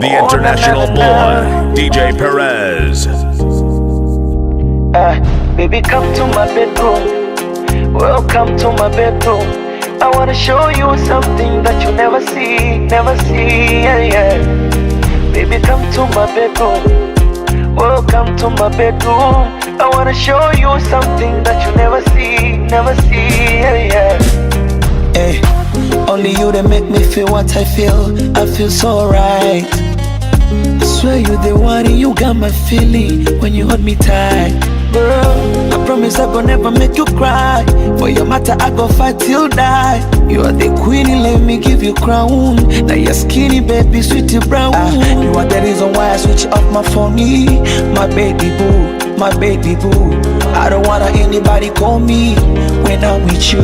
The international boy, DJ Perez. Baby, come to my bedroom. Welcome to my bedroom. I wanna show you something that you never see, yeah, yeah. Baby, come to my bedroom. Welcome to my bedroom. I wanna show you something that you never see, yeah, yeah. Hey, only you that make me feel what I feel. I feel so right. I swear you're the one and you got my feeling when you hold me tight. Girl, I promise I gon' never make you cry. For your matter I go fight till die. You are the queen, let me give you crown. Now you're skinny baby, sweetie brown. You are the reason why I switch off my phone. My baby boo, my baby boo. I don't wanna anybody call me when I'm with you.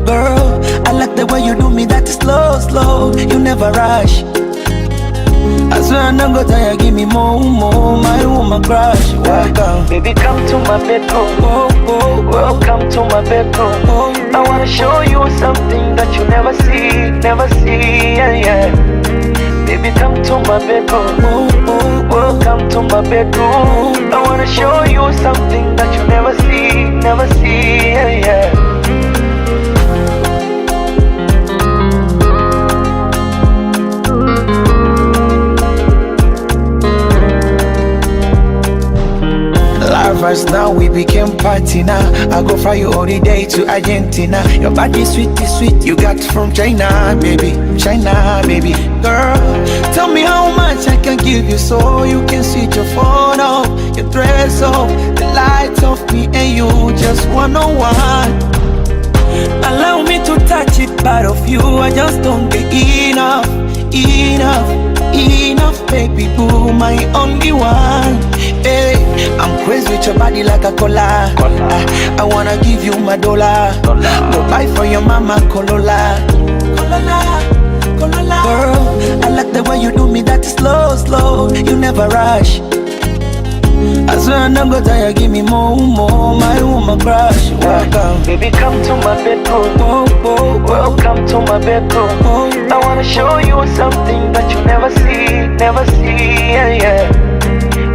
Girl, I like the way you do me, that is slow, slow. You never rush. I swear I'm not gonna tire, give me more, my woman crush. Welcome, baby, come to my bedroom. Welcome to my bedroom. I wanna show you something that you never see, yeah, yeah. Baby, come to my bedroom. Welcome to my bedroom. I wanna show you something that you never see, yeah, yeah. Lovers now, we became party now. I go fly you all the day to Argentina. Your body sweet is sweet, you got from China, baby. China, baby. Girl, tell me how much I can give you so you can switch your phone off, your dress off, the lights off me and you just one-on-one. Allow me to touch it, part of you I just don't get enough, baby boo, my only one. Hey, I'm crazy with your body like a cola. I wanna give you my dollar. Go buy for your mama Corolla. Girl, I like the way you do me, that is slow, slow. You never rush. I swear I'm not gonna tire, give me more, my woman crush. Welcome, baby, come to my bedroom. Welcome to my bedroom. I wanna show you something that you never see, yeah, yeah.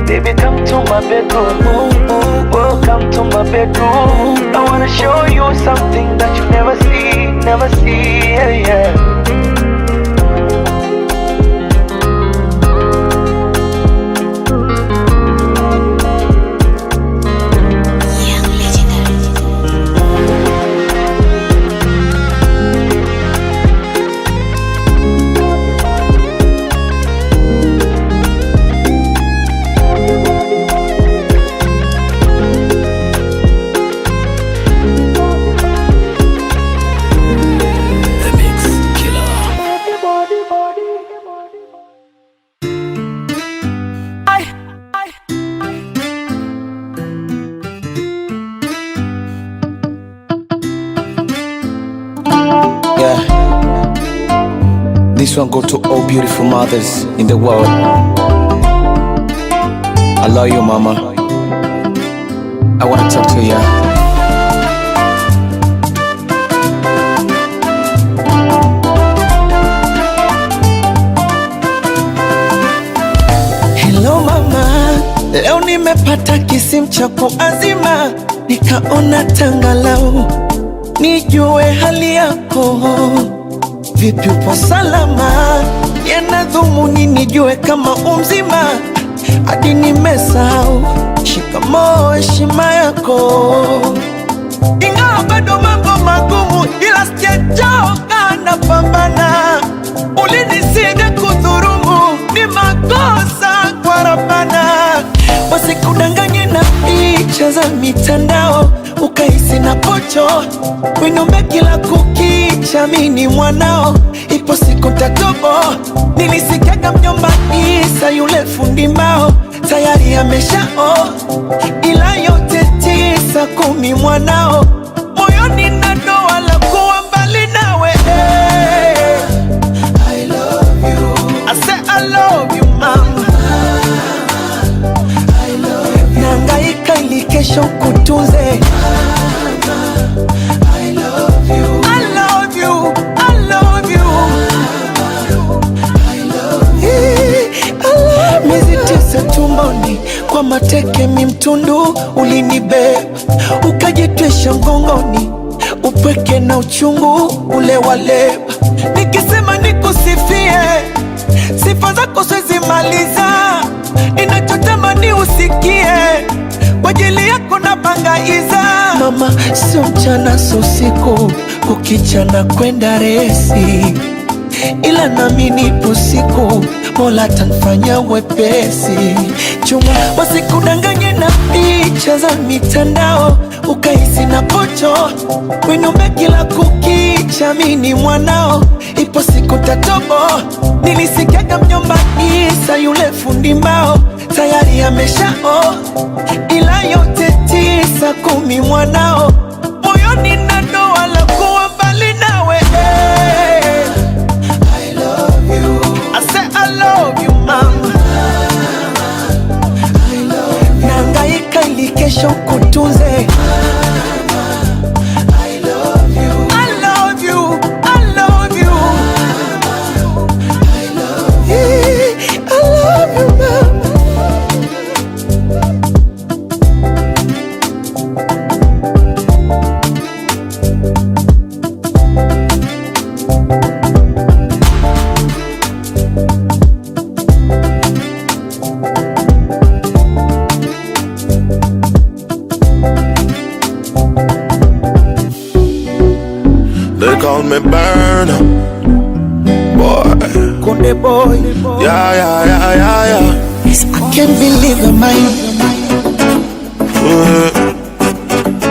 Baby, come to my bedroom. Welcome to my bedroom. I wanna show you something that you never see, yeah, yeah. This one go to all beautiful mothers in the world. I love you, mama. I wanna talk to you. Hello mama, leo nimepata kisimu chako azima, nikaona tangalau nijue hali yako. Vipi upo salama? Yana dhumuni nijue kama umzima. Hadi nimesahau shikamoo, heshima yako. Ingawa bado mambo magumu, ila sijachoka napambana. Ulinisida kudhurumu, ni makosa kwa Rabbana. Wasikudanganye na picha za mitandao, ukahisi na pocho. Winombe kila kukicha, mini mwanao, ipo siku tatobo. Nilisikiaga mjomba Isa yule fundi mbao, tayari ameshao. Ila yote 9 10 mwanao, moyoni na doa la kuwa mbali nawe. I love you, I say I love you mama. I love you, nangaika ili kesho kutunze. I love you, I love you, I love you, I love you. mateke mimtundu ulinibeba, ukajitwisha mgongoni, upweke na uchungu ule waleba. Nikisema nikusifie, sifa zako siwezi maliza, ninachotamani usikie, kwa ajili yako nabangaiza. Mama, sio mchana sio usiku, kukichana kwenda resi, ila nami nipo siku, Mola tanfanya wepesi. Chuma wasikudanganye na picha za mitandao, ukahisi na pocho winume kila kukicha. Mini mwanao, ipo siku tatobo. Nilisikiaga mjomba Isa yule fundi mbao tayari ameshao, ila yote 9 10 mwanao, moyoni na doa la kuwa mbali nawe. I love you mama, nangaika ili kesho kutunze. I love you, I love you, I love you, I love you mama. They call me Burner Boy. Konde boy. Yeah. I can't believe you're mine.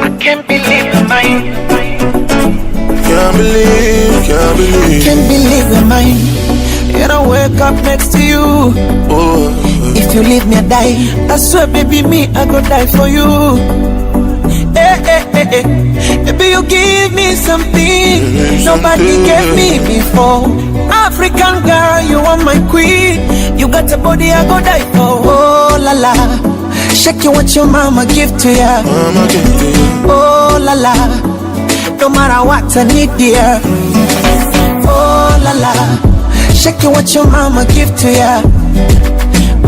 I can't believe you're mine. Can't believe. I can't believe you're mine. And I wake up next to you. If you leave me, I die. I swear, baby, me, I go die for you. Baby, you give me something nobody gave me before. African girl, you are my queen. You got a body I go die for. Oh la la, shake it what your mama give to ya. Oh la la, no matter what I need dear. Oh la la, shake it what your mama give to ya.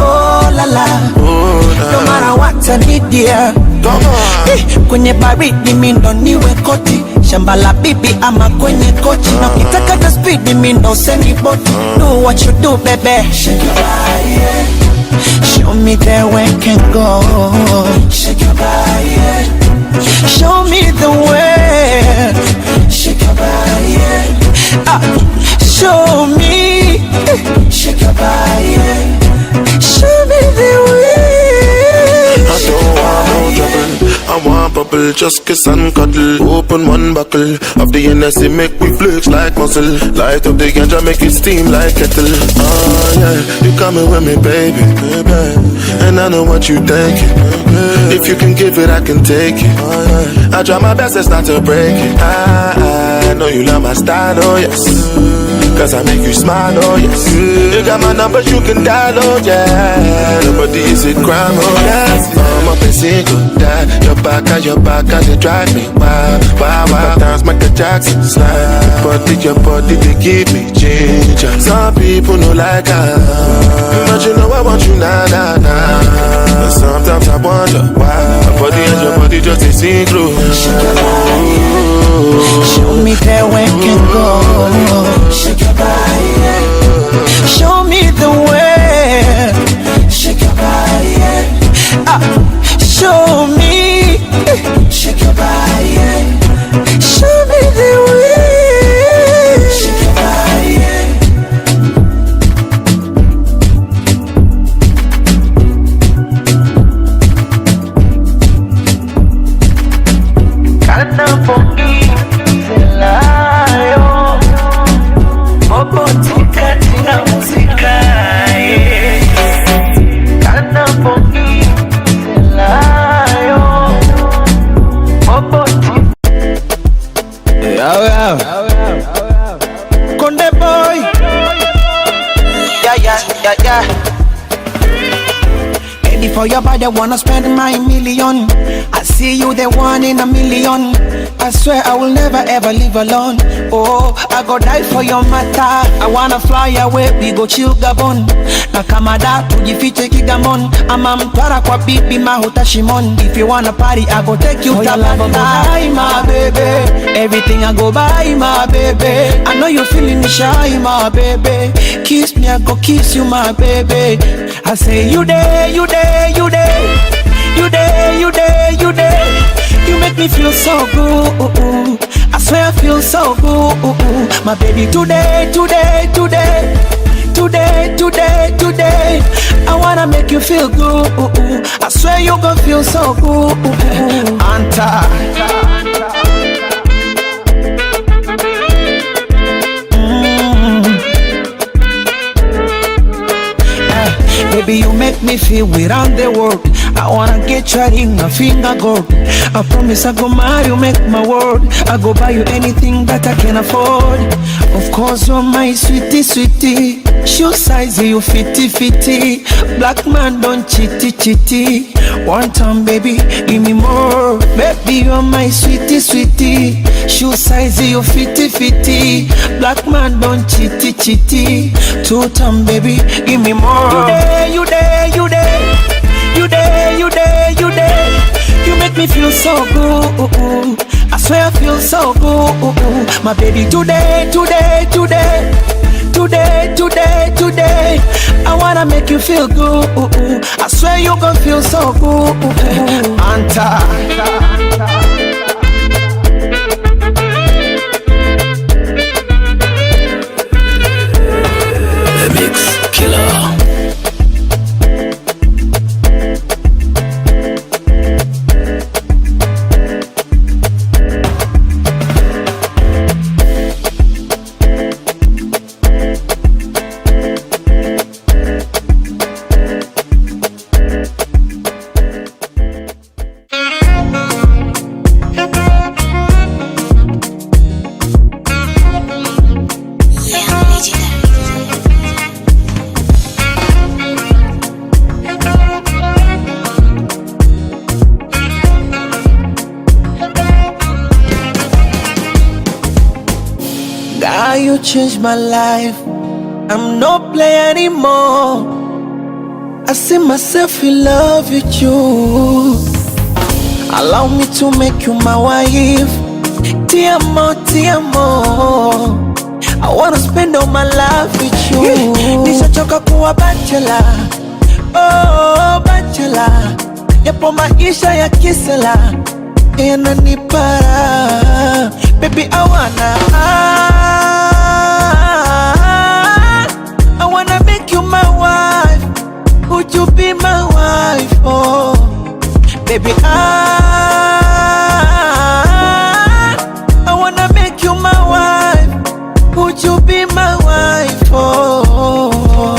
Oh la la, no matter what I need dear. Kwenye baridi mindo niwe koti, shamba la bibi ama kwenye kochi, na ukitaka the speed mindo seni boti. Do what you do baby, shake your body, show me the way can go. Shake your body, show me the way. Shake your body, show me. Shake your body, show me the way. I don't want no trouble, I want bubble, just kiss and cuddle. Open one buckle of the NSC, make we flex like muscle. Light up the ganja, make it steam like kettle. Yeah, you coming with me, baby. And I know what you thinking. If you can give it, I can take it. I try my best, it's not to break it. I know you love my style, oh yes. Cause I make you smile, oh yes. You got my number, you can dial, oh yeah. Nobody is a crime, oh yes. I'm up and single, die. Your back, they drive me wild. Dance Michael Jackson style. Your body, they give me ginger. Some people no like her, but you know I want you, nah. And sometimes I wonder why my body and your body just ain't seen through. Show me the way can go. Shake your body, show me the way. Shake your body, show me. Shake your body, show me the way. Shake your body. Kana poki selayo, mobotika tina musika. Kana poki selayo, mobotika. Konde boy. Yeah. Ready For your body, wanna spend my million. I see you, the one in a million. I swear I will never ever live alone. Oh, I go die for your matter. I wanna fly away, we go chill Gabon. Na kamada, tujifiche Kigamon. Ama mtwara kwa bibi mahuta shimon. If you wanna party, I go take you to Tabata. My baby, everything I go buy, my baby. I know you're feeling shy, my baby. Kiss me, I go kiss you, my baby. I say you there, you there, you there. You there, you there, you there. You make me feel so good. I swear I feel so good. My baby, today, today, today. Today, today, today, I wanna make you feel good. I swear you gon' feel so good. Anta. Baby, you make me feel we're on the world. I wanna get your ring, my finger gold. I promise I go marry you, make my word. I go buy you anything that I can afford. Of course, you're my sweetie, sweetie. Shoe size, you fitty, fitty. Black man, don't chitty, chitty. One time, baby, give me more. Baby, you're my sweetie, sweetie. Shoe size, you fitty, fitty. Black man, don't chitty, chitty. Two time, baby, give me more. You there, you there. You there, you there, you there. You make me feel so good. I swear I feel so good. My baby, today, today, today. Today, today, today, I wanna make you feel good. I swear you gon' feel so good. Anta. The Mix Killer. You changed my life. I'm no player anymore. I see myself in love with you. Allow me to make you my wife. Ti amo, ti amo. I wanna spend all my life with you. Nishachoka kuwa bachelor. Oh, bachelor. Yapo maisha ya kisela yananipara. Baby, I wanna make you my wife. Would you be my wife? Oh, baby, I wanna make you my wife. Would you be my wife? Oh.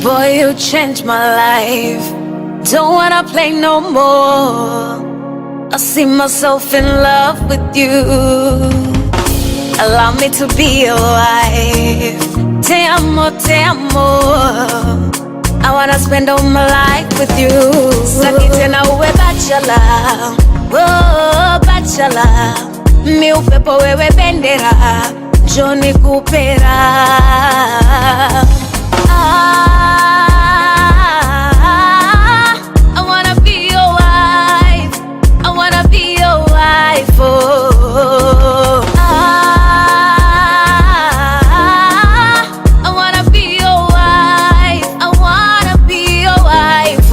Boy, you changed my life. Don't wanna play no more. I see myself in love with you. Allow me to be your wife. Te amo, te amo. I wanna spend all my life with you. Saki tena uwe bachelor. Oh, bachelor. Mi upepo wewe bendera. Johnny Coopera. I wanna be your wife. I wanna be your wife. Oh, I wanna be your wife. I wanna be your wife.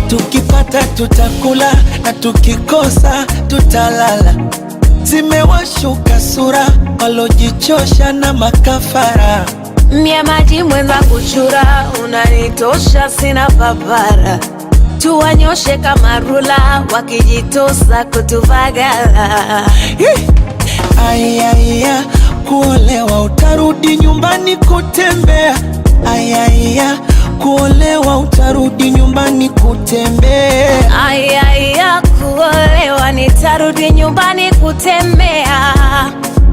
Tukipata tutakula na tukikosa tutalala. zimewashuka sura walojichosha na makafara. Mie maji mwenza kuchura, unanitosha sina papara. Tuwanyoshe kama rula, wakijitosa kutuvagala. Ayaya, kuolewa utarudi nyumbani kutembea. Ayaya, kuolewa utarudi nyumbani kutembea. Ayaya, kuolewa nitarudi nyumbani kutembea.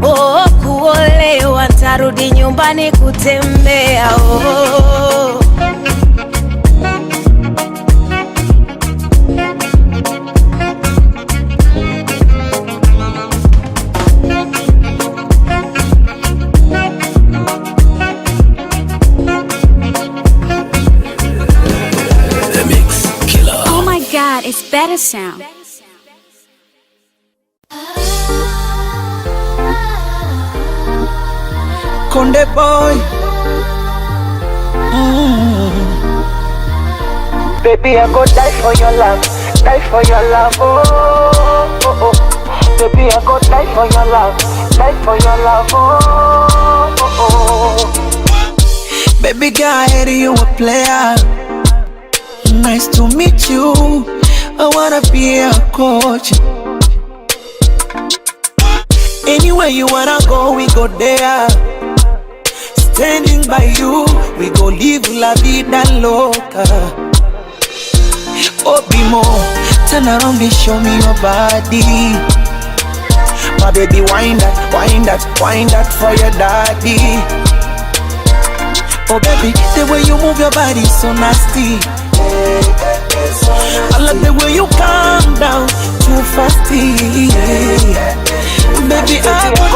Oh, kuolewa nitarudi nyumbani kutembea. Oh. God, it's better sound. Konde boy. Baby, I go die for your love, die for your love, oh, oh, oh. Baby, I go die for your love, die for your love, oh, oh, oh. Baby girl, I hear you a player. Nice to meet you. I wanna be a coach. Anywhere you wanna go, we go there. Standing by you, we go live la vida loca. Oh, be more, turn around and show me your body. My baby, wind that, wind that, wind that for your daddy. Oh baby, the way you move your body so nasty. I love the way you calm down too fast. Baby, I would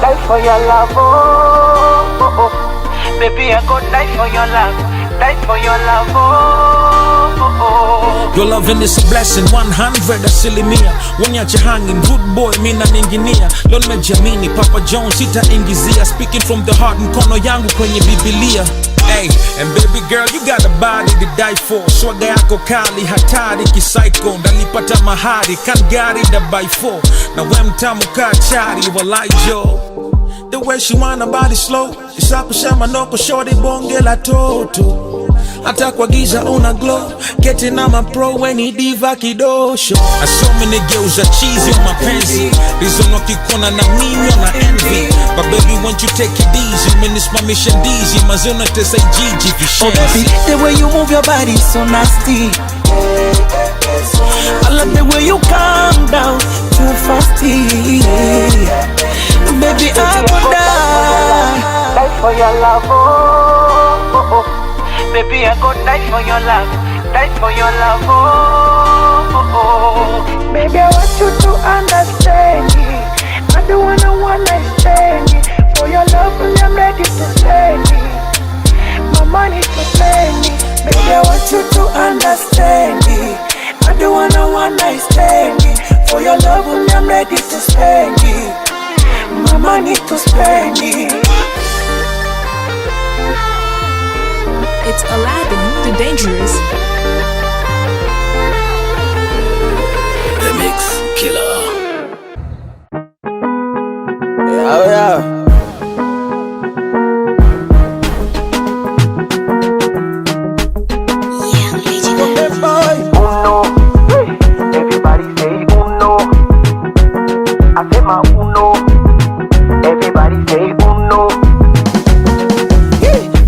die for your love, oh, oh, oh. Baby, I go die for your love, die for your love, oh, oh, oh. Your loving is a blessing, 100 asilimia. Wanyache hanging, good boy, mina ninginia. Lon mejamini, Papa Jones itaingizia. Speaking from the heart, mkono yangu kwenye Biblia. Hey, and baby girl, you got a body to die for. Swaga yako kali, hatari kisaico. Ndalipata mahari, kan gari da by 4. Na we mtamu kachari, walai jo. The way she wanna body slow. Isakusema noko shorty bonge la toto. Hata kwa giza una glow. Getting on my pro when he diva kidosho. Asome nigeuza cheesy on mapenzi. Rizono kikona na mimi na envy. But baby, won't you take it easy? Minisimamisha ndizi, mazona tesa ijiji vishenzi. Oh baby, the way you move your body so nasty. I love the way you calm down too fast. Baby, I would die for your love, oh, oh, oh. Baby, I go die for your love, die for your love, oh, oh, oh. Baby, I want you to understand me. I don't wanna one-night-stand me. For your love, I'm ready to spend me. My money to spend me. Baby, I want you to understand me. I don't wanna one-night-stand me. For your love, I'm ready to spend me. My money to spend me. It's Aladdin, the Dangerous. The Mix Killer. Oh yeah. Uno, everybody say uno. I say my uno. Everybody say uno.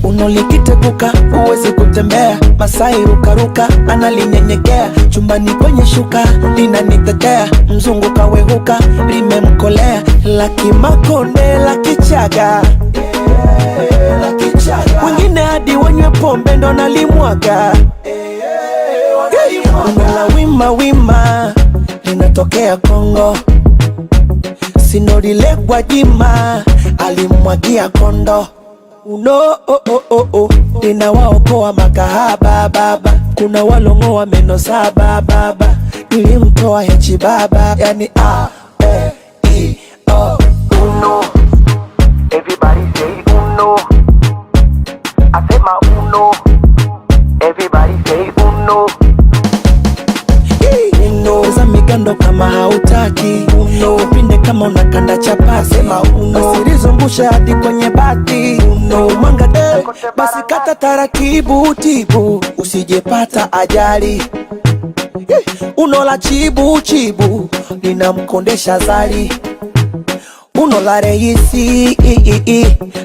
Uno likiteguka uwezi kutembea. Masai rukaruka analinyenyekea. Chumbani kwenye shuka linanitetea. Mzungu kawehuka limemkolea. Laki makonde laki chaga, wengine hadi wanywe pombe ndo nalimwaga. Unala wima wima linatokea Kongo. Sinodile kwa jima alimwagia kondo. Uno oh oh oh oh, ninawaokoa makahaba baba. Kuna walongoa meno saba baba. Nilimtoa hechi baba. Yani A-E-I-O. Uno, everybody say uno. I say my uno. Everybody say uno. Uno za migando kama hautaki. nizungushe hadi kwenye bati. Uno manga de, basi kata taratibu tibu, usijepata ajali. Uno la chibu chibu, ninamkondesha zali. Uno la reisi,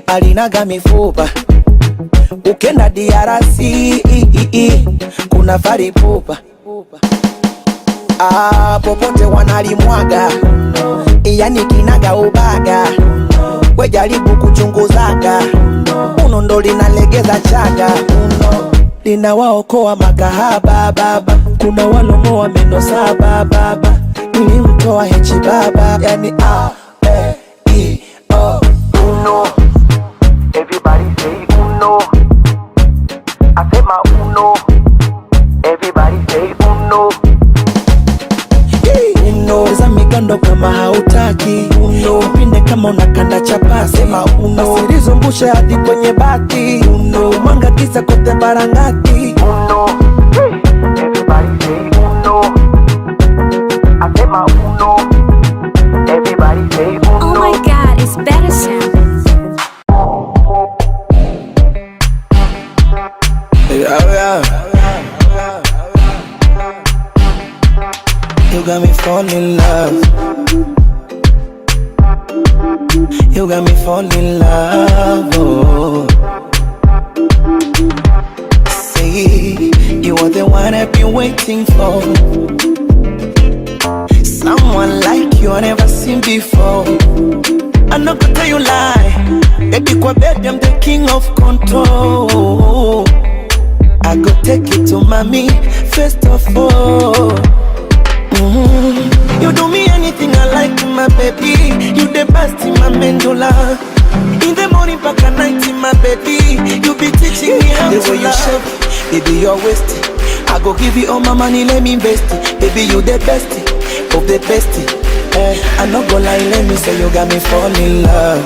alinaga mifupa. Ukenda DRC, kuna faripupa. Popote wanalimwaga, yani kinaga ubaga. We jaribu kuchunguzaga, uno ndo linalegeza chaga. Uno linawaokoa makahaba baba, kuna walomoa meno saba baba. Nilimtoa hechi baba, yani Uno, everybody say uno. I say my uno, everybody say uno. Uno, za migando kama hautaki. Uno, pinde kama unakanda chapasi. Sema uno, usilizungushe hadi kwenye bati. Uno, mwanga kisa kote barangati. Uno, everybody say uno. I say my uno, everybody say uno. Oh my god, it's better sound. Yeah. You got me falling in love. You got me falling in love. Oh. Say you are the one I've been waiting for. Someone like you I never seen before. I'm not gonna tell you lie. Baby, kwa bed, I'm the king of control. I go take you to mommy, first of all. You do me anything I like, my baby. You the best in my medulla. In the morning, back at night, my baby. You be teaching me how to love. You shape, baby, you're wasted. I go give you all my money, let me invest it. Baby, you the best of the best. I'm not gonna lie, let me say you got me falling in love.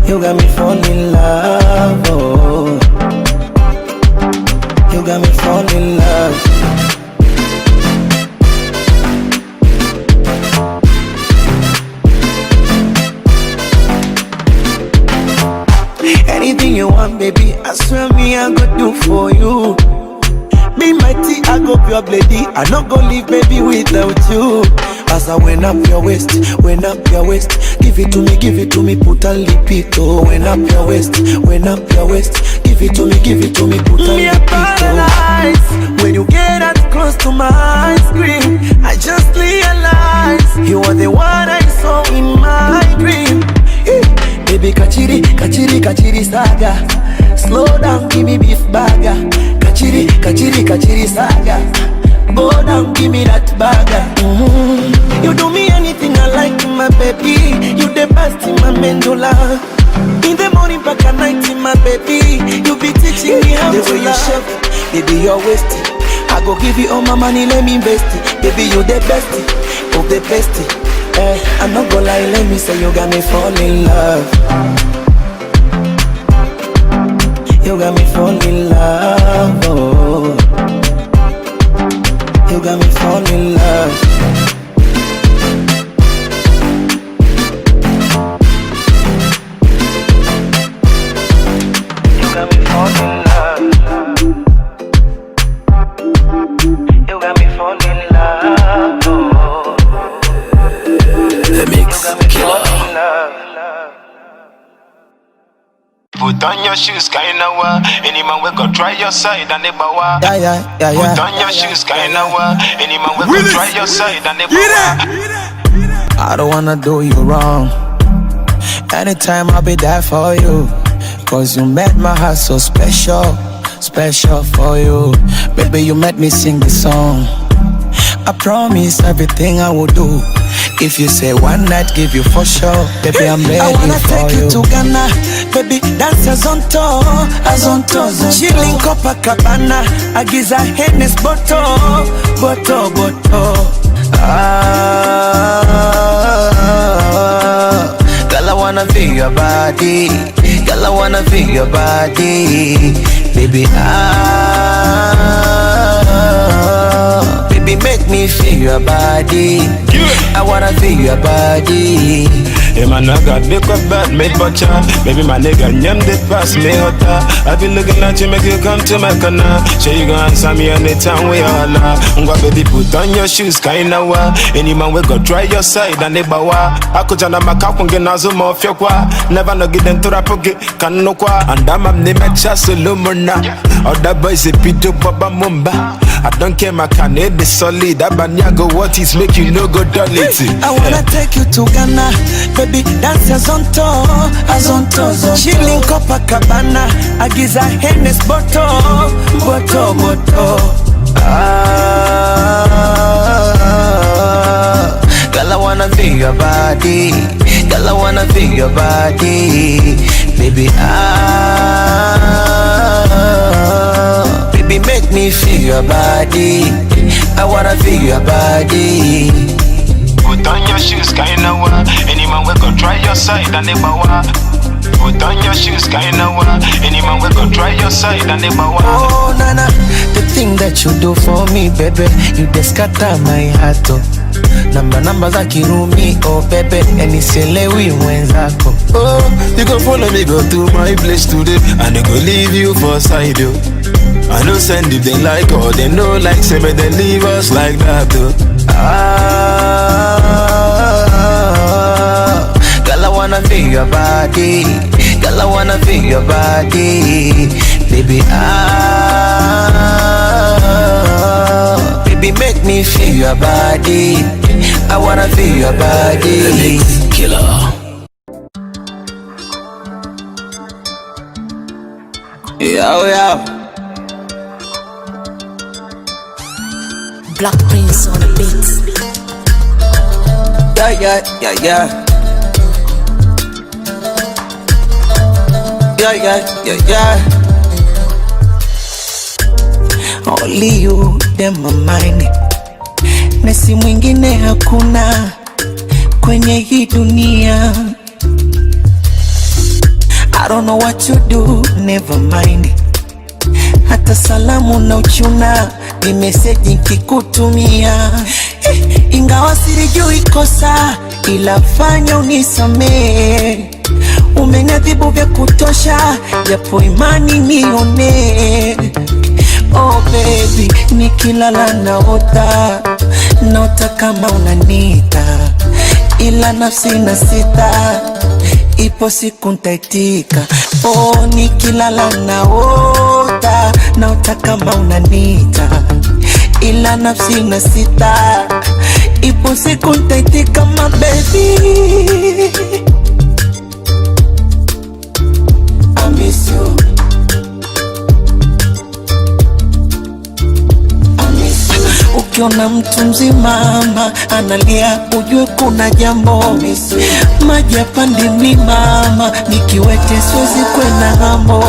You got me falling in love, oh. You got me falling in love. Anything you want, baby, I swear me I go do for you. Be my tea, I go pure lady. I not go leave, baby, without you. As I went up your waist, went up your waist. Give it to me, put a lipito. Went up your waist, went up your waist. Give it to me, put a lipito. Paralyzed when you get that close to my screen. I just realized you are the one I saw in my dream. Baby, kachiri saga. Slow down, give me beef burger. Kachiri saga. Go down, give me that burger. You do me anything I like, my baby. You the best in my medulla. In the morning, back at night, my baby. You be teaching me how to love. The way you shape, baby, you're wasted. I go give you all my money, let me invest it. Baby, you the best of the best. I'm not gonna lie, let me say you got me falling in love. You got me falling in love, oh. You got me falling in love. You got me falling in love. You got me falling in love, oh. The Mix Killer. Put on your shoes, kinda wa. Any man will go try your side and never wa. Yeah. Put on your shoes, kinda wa. Any man will go try your side and never wa. I don't wanna do you wrong. Anytime I'll be there for you. Cause you made my heart so special, special for you. Baby, you made me sing this song. I promise everything I will do. If you say one night, give you for sure. Baby, I'm ready for you. I wanna take you to Ghana. Baby, dance as on tour. Chilling Copacabana. Agiza Hennes Boto. Girl, I wanna feel your body. Girl, I wanna feel your body. Baby, Baby, make me feel your body. I wanna feel your body. Hey man, I got big up bad, made butcher. Baby, my nigga, nyam did pass me hotter. I been looking at you, make you come to my corner. Sure you gon' answer me anytime we all are. Baby, put on your shoes, kinda wa. Any man we go try your side and they bawa. I could jana makapu ngena zumo of your kwa. Never no get them to rapoke, can no kwa. And I'm a name at Chasulumuna. All that boys a pito baba mumba. I don't care, my canade be solid. That banyago, what is make you no go dolly. I wanna take you to Ghana, baby, dance azonto, azonto. Chilling Copacabana, agiza Hennes boto, boto, boto. Girl, I wanna feel your body. Girl, I wanna feel your body. Baby, baby, make me feel your body. I wanna feel your body. Put on your shoes, kinda wa. Any man we go try your side and they bawa. Put on your shoes, kinda wa. Any man we go try your side and they bawa. Oh, nana, the thing that you do for me, baby, you just scatter my heart, oh. Namba za kirumi, oh baby, eniselewi mwenzako. Oh, you go follow me, go to my place today, and they go leave you for side, yo. I know send if they like or they know like, say but they leave us like that, oh. Girl, I wanna feel your body. Girl, I wanna feel your body. Baby, baby, make me feel your body. I wanna feel your body. Killer. Yo, yo. Black Prince on the beat. Yeah, yeah, yeah, yeah. Yeah, yeah, yeah, yeah. Only you, them my mind. Nasi mwingine hakuna kwenye hii dunia. I don't know what you do, never mind. Hata salamu na uchuna, ni message nikikutumia. Ingawa sirijui kosa, ila fanya unisamee. Umenadhibu vya kutosha, japo imani nione. Oh baby, nikilala naota kama unanita, ila nafsi na sita, ipo siku nitaitika. Oh, nikilala naota kama unanita, ila nafsi na sita, ipo siku nitaitika, my baby. I miss you. Ukiona mtu mzima analia, ujue kuna jambo. Maji yapande mlima, nikiwete siwezi kwenda ng'ambo.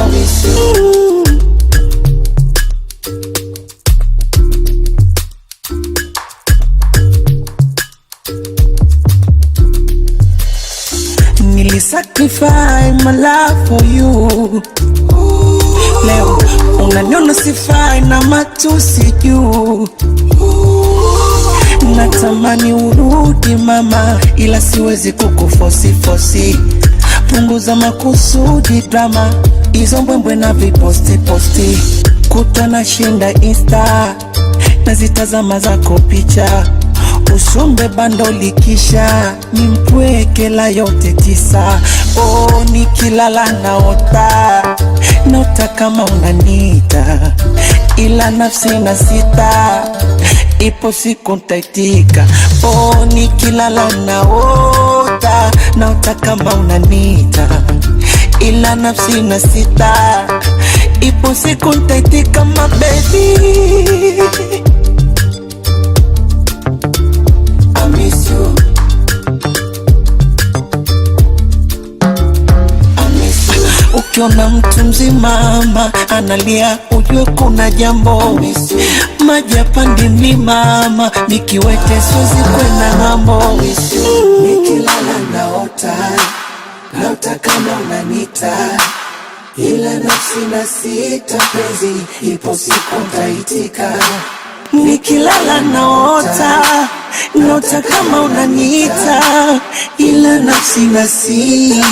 Nilisacrifice my life for you. Leo unaniona sifai na matusi juu. Natamani urudi mama, ila siwezi kukufosi. Punguza makusudi drama, hizo mbwembwe na viposti. Kutwa na shinda Insta, nazitazama zako picha. Usombe bando likisha, nimpweke la yote 9. Oh, nikilala naota kama unanita, ila nafsi na sita, ipo siku nitaitika. Oh, nikilala naota kama unanita, ila nafsi na sita, ipo siku nitaitika, my baby. I miss you. Ukiona mtu mzima analia, ujue kuna jambo. Maji yapande mlima, nikiwete siwezi kwenda ng'ambo. Nikilala naota kama unanita, ila nafsi na sita, penzi ipo siku nitaitika. nikilala naota kama unaniita, ila nafsi nasi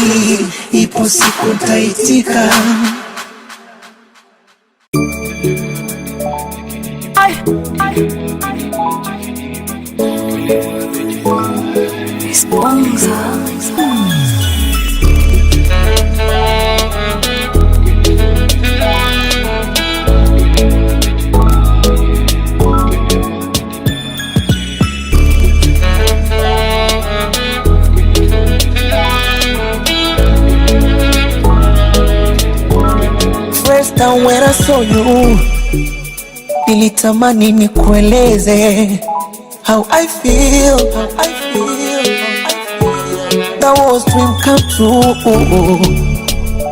ipo siku taitika. Bongo. First time when I saw you, nilitamani nikueleze how I feel. That was dream come true.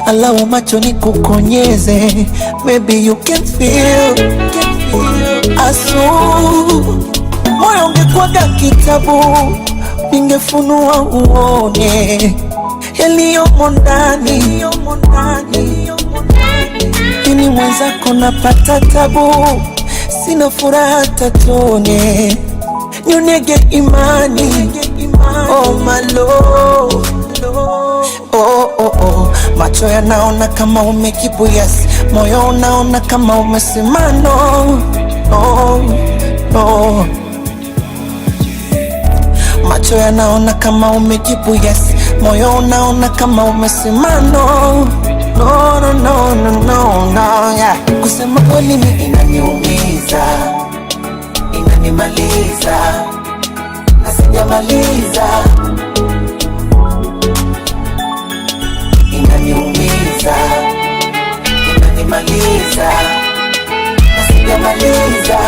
Allow macho nikukonyeze, maybe you can feel. Asu moyo ungekuwaga kitabu, ningefunua uone yaliyomo ndani. Ini mwenzako napata tabu, sina furaha tatone, nyonege imani. Oh my love, oh. Macho yanaona kama umekipu yes, moyo unaona kama umesema no. Macho yanaona kama umekipu yes, moyo unaona kama umesema no, yeah. Kusema kweli ni inaniumiza, inanimaliza, na sijamaliza. Inaniumiza, inanimaliza, na sijamaliza.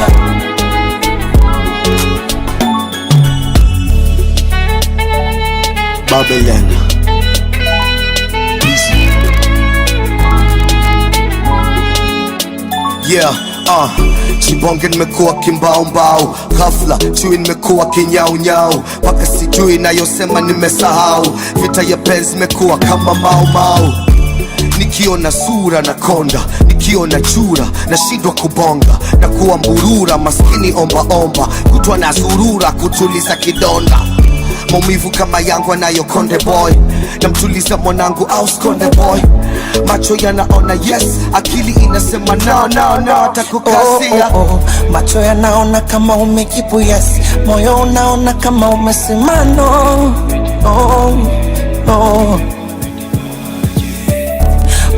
Babylon. Yeah, Chibonge nimekuwa kimbao ghafla, chui nimekuwa kinyau paka sijui nayosema nimesahau. Vita ya penzi imekuwa kama mau. Nikiona sura na konda, nikiona chura na shindwa kubonga, na kuwa mburura maskini omba kutwa na zurura kutuliza kidonda. Maumivu kama yangu anayo konde boy, na mtuliza mwanangu au skonde boy. Macho yanaona yes, akili inasema no, atakukasia. Macho yanaona kama umekipu yes, moyo unaona kama umesema no.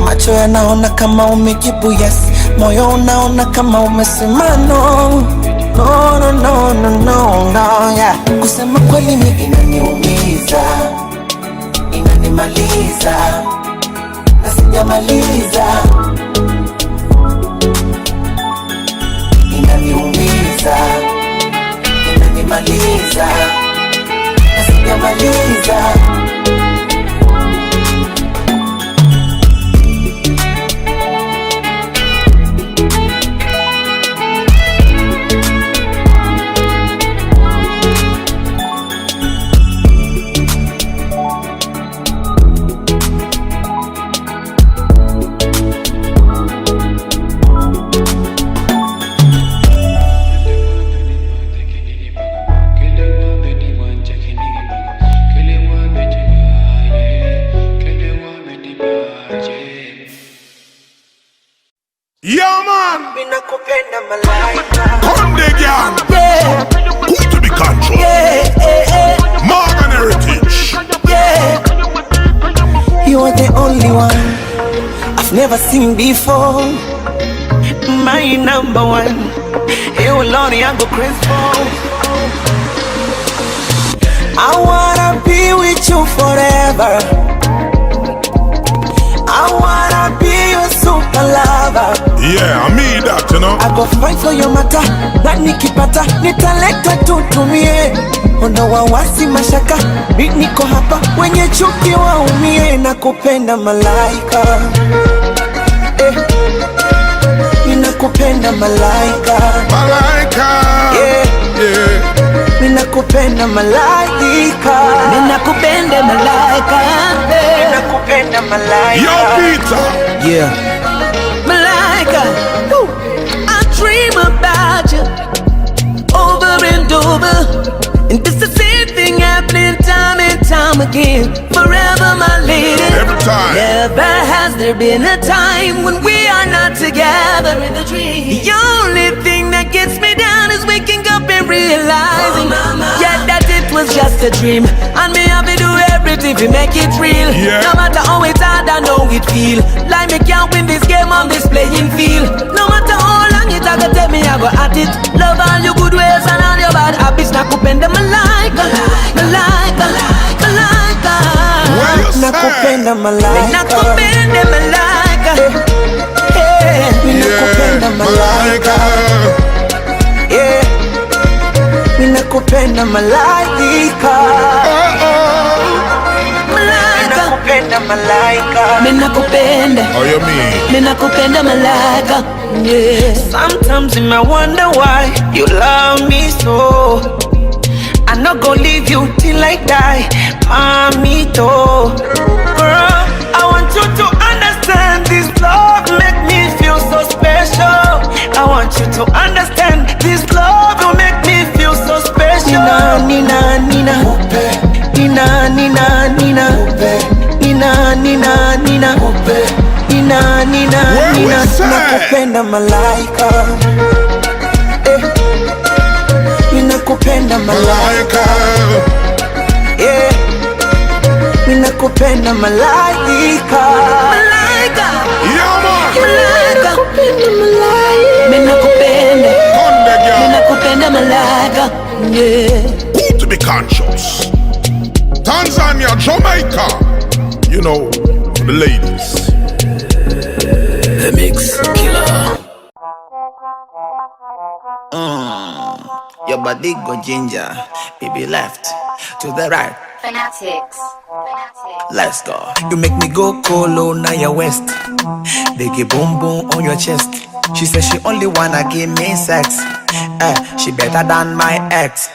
Macho yanaona kama umekipu yes, moyo unaona kama umesema no, yeah. Kusema kweli ni inaniumiza, inanimaliza, na sijamaliza. Inaniumiza, inanimaliza, na sijamaliza. Ninakupenda malaika. Konde gang. Yeah. Who to be control? Yeah. Morgan Heritage. Yeah. You are the only one I've never seen before. My number one. You alone I go crazy for. I wanna be with you forever. I wanna be your super lover. Yeah, I mean that, you know. I go fight for your matter. Na nikipata nitaleta tutumie. Ona wawasi mashaka, mimi niko hapa wenye chuki waumie. Nakupenda malaika. Ninakupenda malaika. Malaika. Yeah. Ninakupenda malaika, ninakupenda malaika, ninakupenda malaika. Yo Peter, yeah, malaika. I dream about you again, forever my lady. Every time. Never has there been a time when we are not together in the dream. The only thing that gets me down is waking up and realizing, yeah, that it was just a dream. And me have to do everything to make it real. No matter how it's hard, I know it feel like me can't win this game on this playing field. No matter how long it I go tell me I go at it. Love all your good ways and all your bad habits. Nakupenda malaika, malaika, malaika. Nakupenda malaika, nakupenda malaika, nakupenda malaika, nakupenda malaika, nakupenda malaika, nakupenda. Oh, you mean? Nakupenda malaika. Sometimes I wonder why you love me so. I'm not gonna leave you till I die, mamito. Girl, I want you to understand this love make me feel so special. I want you to understand this love will make me feel so special. Nina, Nina, Nina, Nina, Nina, Nina, Nina, Nina, Nina, Nina, Nina, Nina. Nakupenda malaika, nakupenda malaika, nakupenda malaika, malaika, malaika, nakupenda, nakupenda malaika. Good to be conscious. Tanzania, Jamaica, you know, for the ladies. The Mix Killer. Your body go ginger, baby left to the right. Fanatics. Let's go. You make me go colo now your west. Biggie boom boom on your chest. She says she only wanna give me sex. She better than my ex.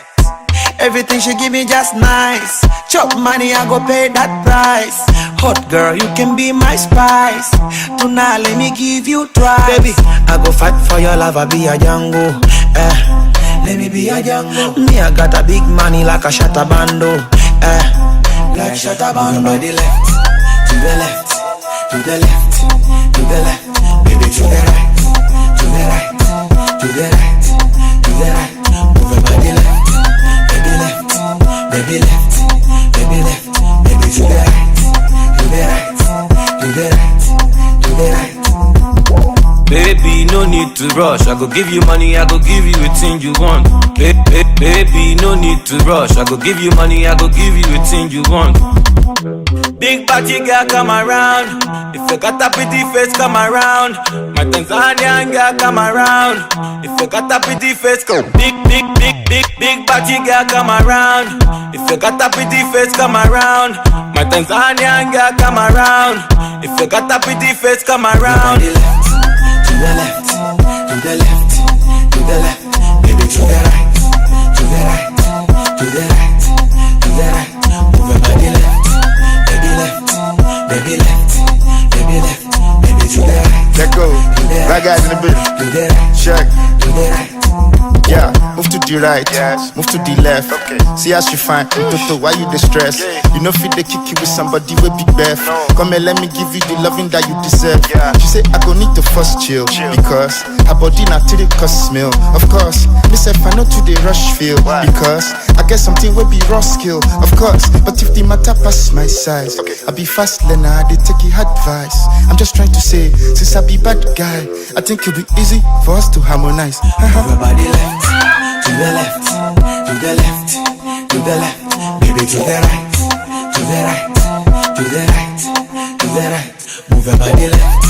Everything she give me just nice. Chop money, I go pay that price. Hot girl, you can be my spice. Tonight let me give you twice. Baby, I go fight for your love, I be a Django. Let me be a Django. Me, I got a big money like a shatter bando. Like shatter bando. Move the left, to the left, to the left, to the left. Baby, to the right, to the right, to the right, to the right. Move your body left, baby left, baby left, baby left, baby to the right, to the right, to the right, to the right. Baby, no need to rush. I go give you money, I go give you everything you want. Baby, no need to rush. I go give you money, I go give you everything you want. Big party girl, come around. If you got a pretty face, come around. My Tanzanian girl, come around. If you got a pretty face, go. Big party girl, come around. If you got a pretty face, come around. My Tanzanian girl, come around. If you got a pretty face, come around. To the left, to the left, to the left, baby to the right, to the right, to the right, to the right. Move your body left, baby left, baby left, baby left, baby to the right. Let go. That guy's in the building. To the right, check. To the right. Yeah, move to the right, move to the left. Okay. See how she fine, Toto, why you distressed? You know fit they kick you with somebody with big breath. Come and let me give you the loving that you deserve. She say I go need to first chill. Because her body not till it costs smell. Of course, myself I know to the rush feel. Because I get something will be raw skill. Of course, but if the matter pass my size, I be fast learner, they take your advice. I'm just trying to say, since I be bad guy, I think it'll be easy for us to harmonize. Everybody left, to the left, to the left, to the left, baby to the right, to the right, to the right, to the right. Move your body left,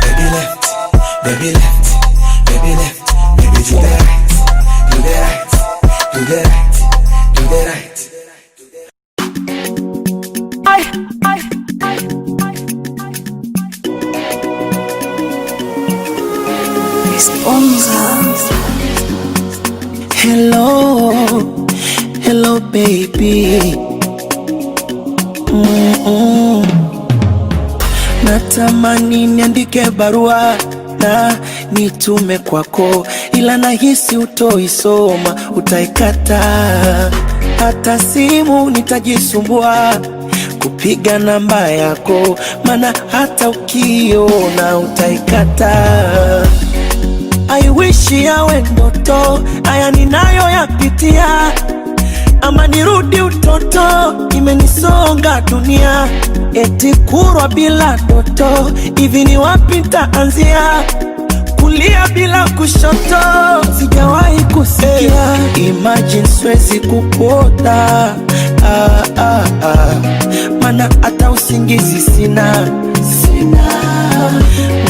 baby left, baby left, baby left, baby to the right, to the right, to the right, to the right. It's Bongo. Hello, hello baby. Natamani niandike barua na nitume kwako, ila nahisi utoisoma, utaikata. Hata simu nitajisumbua, kupiga namba yako, mana hata ukiona utaikata. I wish yawe ndoto, haya ninayo yapitia, ama nirudi utoto, imenisonga dunia. Eti kurwa bila doto, hivi ni wapi nitaanzia? Kulia bila kushoto, sijawahi kusikia. Imagine siwezi kukuota, mana hata usingizi sina.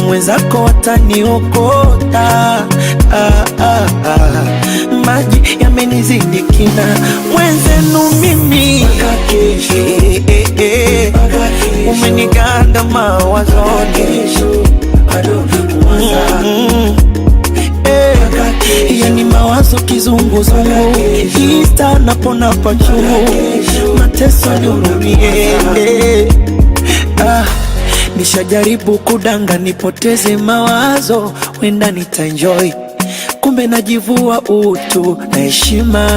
Mwenzako wataniokota, maji yamenizidi kina. Mwenzenu mimi umeniganda mawazoni, yani mawazo kizunguzungu, Insta napona pachungu, mateso nihurumie. Nishajaribu kudanga nipoteze mawazo, wenda nitaenjoy, kumbe najivua utu na heshima.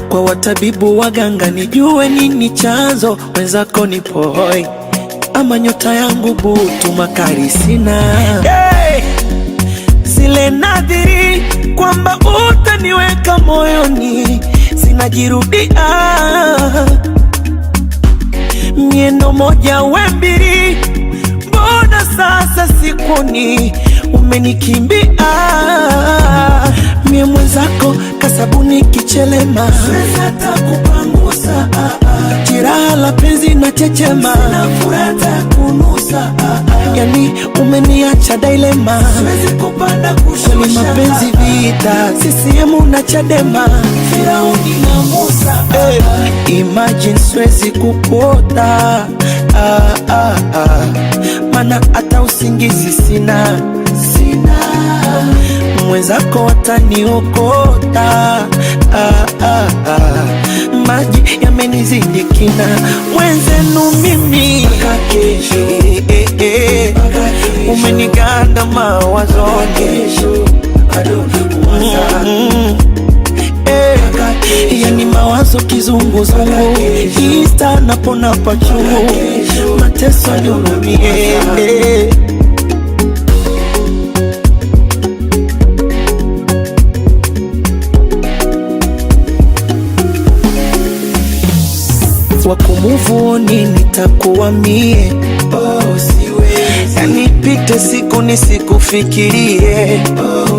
Kwa watabibu waganga nijue nini chanzo, wenzako nipo hoi, ama nyota yangu butu, makari sina. Zile nadhiri kwamba utaniweka moyoni, zinajirudia. Miendo moja we mbili, mbona sasa sikuni, umenikimbia. Mie mwenzako kasabuni kichelema, siwezi hata kupangusa. Jiraha la penzi na chechema, sina furata kunusa. Yani umeniacha dilema, siwezi kupanda kushusha. Kweli mapenzi vita, CCM na Chadema, Firauni na Musa. Imagine siwezi kukuota, mana hata usingizi sina. Mwenzako wataniokota, maji yamenizidi kina. Mwenzenu mimi umeniganda mawazoni, yani mawazo kizunguzungu, Insta napona pachungu, mateso nihurumie. Wakumuvuni nitakuwa mie, siwezi. Yani pite siku nisikufikirie,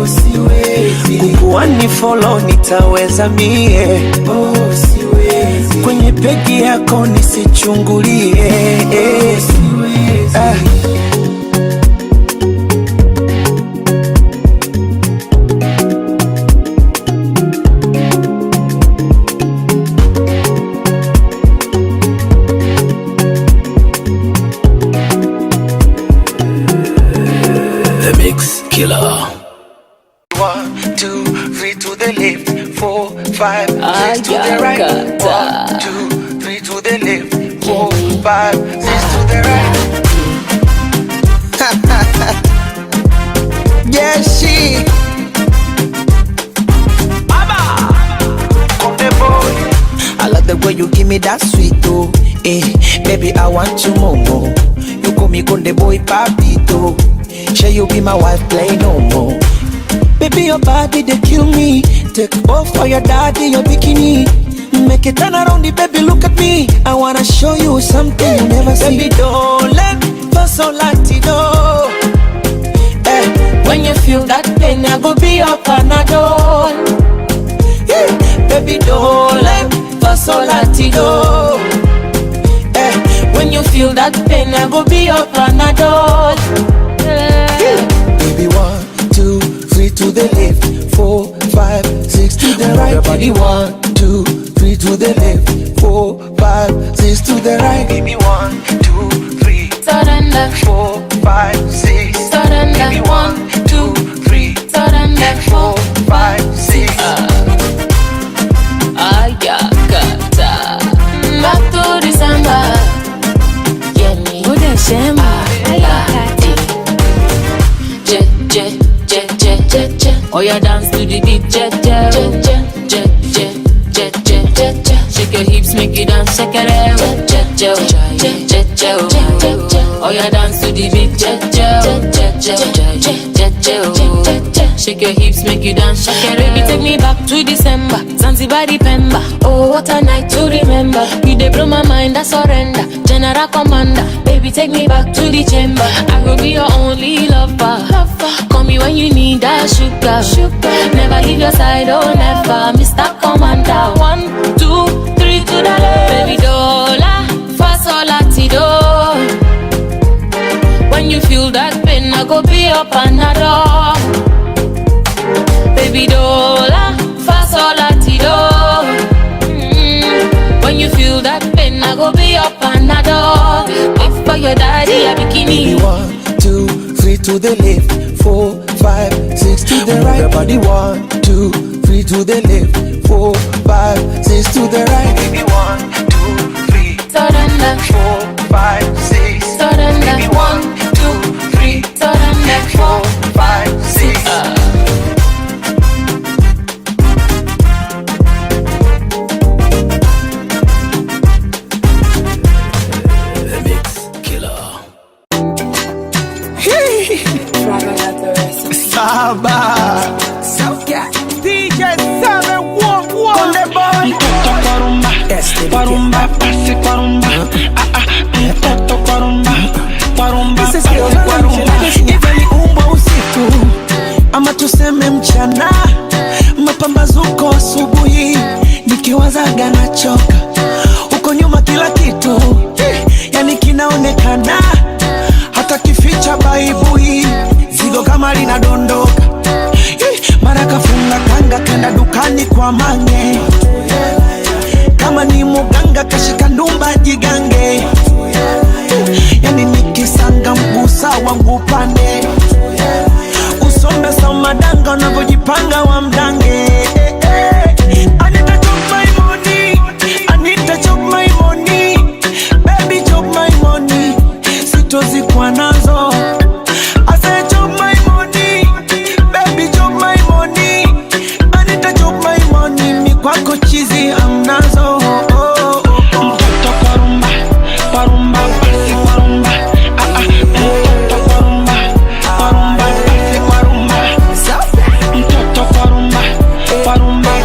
siwezi. Kukuwa ni follow nitaweza mie, siwezi. Kwenye pegi yako nisichungulie, siwezi. Killer. 1, 2, 3 to the left, 4, 5, 6 to the right. 1, 2, 3 to the left, 4, 5, 6 to the right. Yeah, she. Baba, come the boy. I love the way you give me that sweet oh, baby I want you more. You call me Konde boy papito. Shall you be my wife, play no more. Baby, your body, they kill me. Take off for your daddy, your bikini. Make it turn around, baby, look at me. I wanna show you something you never see. Baby, don't let so latido. When you feel that pain, I go be your panadol. Baby, don't let so latido. When you feel that pain, I go be your panadol. Baby, 1, 2, 3 to the left, 4, 5, 6 to the right. Baby, 1, 2, 3 to the left, 4, 5, 6 to the right. Baby, 1, 2, 3, 4, 5, 6. Baby, 1, 2, 3, 4, 5, 6. Ayakata Bato December Yeni Ude Shema Ayakati Je, je, je, je, je, je. Oh, yeah, dance to the beat, je, je, je, je, je, je, je, je, je, je. Shake your hips, make you dance, shake it out. Oh, yeah, dance to the beat. Shake your hips, make you dance, shake it out. Baby, take me back to December, Zanzibar, Pemba. Oh, what a night to remember. You dey blow my mind, I surrender. General Commander, baby, take me back to the chamber. I will be your only lover. Call me when you need a sugar. Never leave your side, oh never. Mr. Commander, 1, 2, 3 to the left. Baby, dola, fa sol la ti do. When you feel that pain, I go be your panadol. Baby, dola, fa sol la ti do. When you feel that pain, I go be your panadol. Wait for your daddy, a bikini. 1, 2, 3 to the left, 4, 5, 6 to the right. Your body 1, 2, 3 to the left, 4, 5, 6 to the right. Baby 1, 2, 3. Surrender. 4, 5, 6. Surrender. Baby 1, 2, 3. Surrender. 4, 5, 6. Saba DJ 711 on the boy. Mtoto Kwarumba pasi Kwarumba. Mtoto Kwarumba pasi Kwarumba. Hivi ni umbo usiku ama tuseme mchana, mapambazuko asubuhi, nikiwazaga nachoka uko nyuma kila kitu yani kinaonekana, hata kificha baibui zigo kama linadondoka. Mara kafunga kanga kenda dukani kwa mange, kama ni muganga kashika ndumba jigange, yani nikisanga mgusa wangu pande, usombe somadanga unavyojipanga wa mdange. I need to chop my money, I need to chop my money, baby chop my money, sitozikwa nazo. Kwako chizi amnazo. Mtoto Kwarumba pasi Kwarumba. Mtoto Kwarumba pasi Kwarumba. Mtoto Kwarumba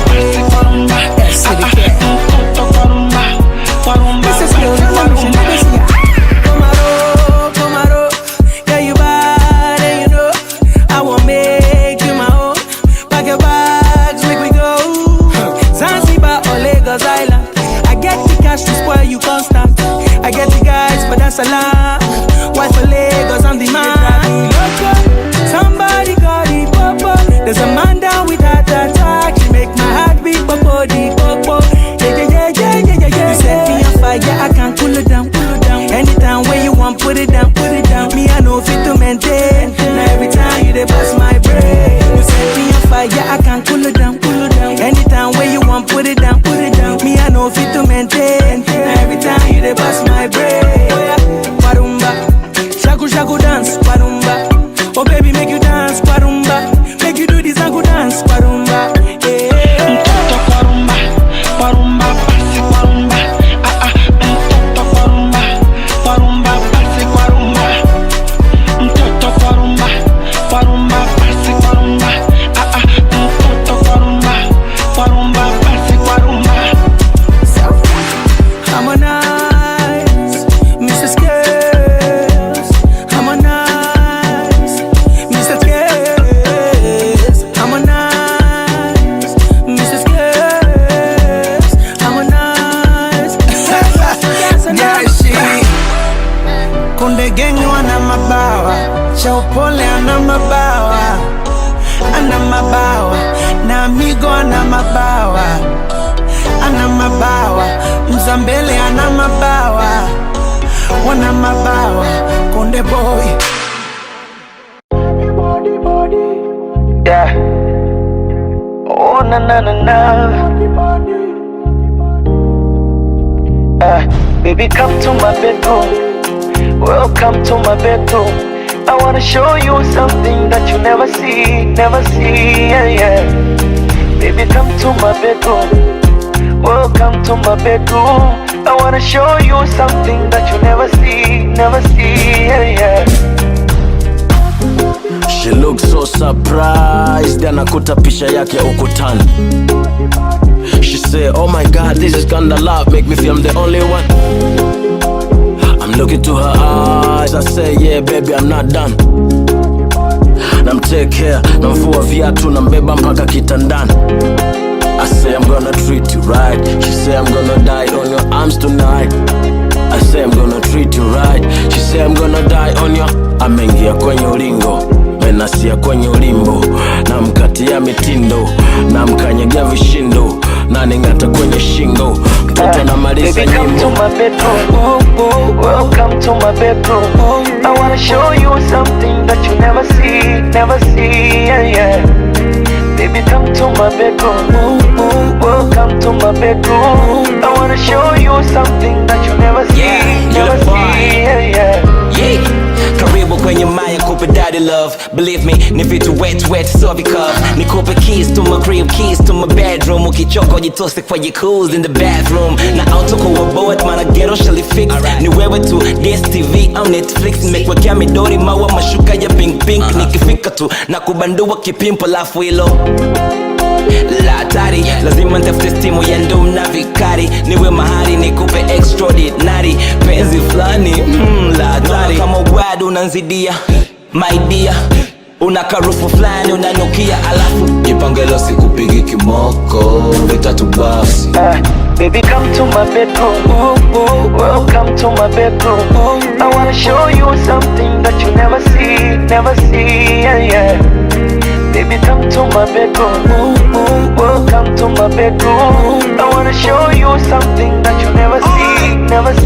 pasi Kwarumba. Mtoto Kwarumba pasi Kwarumba. Tomorrow, yeah you bad and you know I won't make you my own. Pack your bags, make we go. Zanzibar or Lagos Island, I get the cash to spoil you constant. I get the guys, but that's a lie. Why for Lagos, I'm the man. Somebody call the popo. There's a man down with heart attack. She make my heart beat, popo the popo. Yeah. You set me on fire, I can't cool it down. Anytime when you want, put it down. Me, I know fit to maintain. Now every time you dey bust my brain. You set me on fire, I can't cool it down. Anytime when you want, put it down. Me, I know fit to maintain. Now every time you dey bust my brain. Kwarumba, shaku dance, Kwarumba. Oh baby, make you dance, Kwarumba. Make you do this and go dance, Kwarumba. Yeah. Mtoto Kwarumba pasi Kwarumba. Mtoto Kwarumba pasi Kwarumba. Mtoto Kwarumba pasi Kwarumba. Mtoto Kwarumba pasi Kwarumba. Harmonize, Mr. Scales. Harmonize, Mr. Scales. Harmonize, Mr. Scales. Harmonize. Yeah, she Kunde Gang wana mabawa, Chaupole ana mabawa, na Amigo ana mabawa, Mzambele ana mabawa, wana mabawa, Konde Boy. Yeah. Oh na. Baby, come to my bedroom. Welcome to my bedroom. I wanna show you something that you never see, yeah. Baby, come to my bedroom. welcome to my bedroom. I wanna show you something that you never see, yeah, yeah. She looks so surprised, anakuta picha yake ukutani. She say, oh my God, this is kinda love, make me feel I'm the only one. I'm looking to her eyes, I say, yeah baby, I'm not done. Namtake care, namvua viatu, nambeba mpaka kitandani. I say I'm gonna treat you right. She say I'm gonna die on your arms tonight. I say I'm gonna treat you right. She say I'm gonna die on your. Amengia kwenye ulingo, menasia kwenye ulimbo, namkatia mitindo, namkanyagia vishindo, naningata kwenye shingo, mtoto namaliza nyimbo. Baby, come to my bedroom. Welcome to my bedroom. I wanna show you something that you never see, yeah, yeah. Baby, come to my bedroom. Welcome to my bedroom. I wanna show you something that you never see, yeah, yeah. Karibu kwenye maya kupe daddy love. Believe me, ni vitu wet so because nikupe keys to my crib, keys to my bedroom. Ukichoka ujitose kwa jacuzzi in the bathroom. Na auto kwa board, mana ghetto shall fix. Ni wewe tu, DSTV au Netflix. Nimekwekea midori maua mashuka ya pink nikifika tu na kubandua kipimpo lafu hilo latari, lazima ntafute stimu ya ndum na vikari. Niwe mahari nikupe extraordinary penzi flani, latari. Kama wadu unanzidia, my dear, una karufu flani unanukia. Alafu jipangelo sikupigi kimoko, vitatu basi. Baby, come to my bedroom. Welcome to my bedroom. I wanna show you something that you never see, yeah, yeah. Baby, come to my bedroom. Welcome to my bedroom. I wanna show you something that you never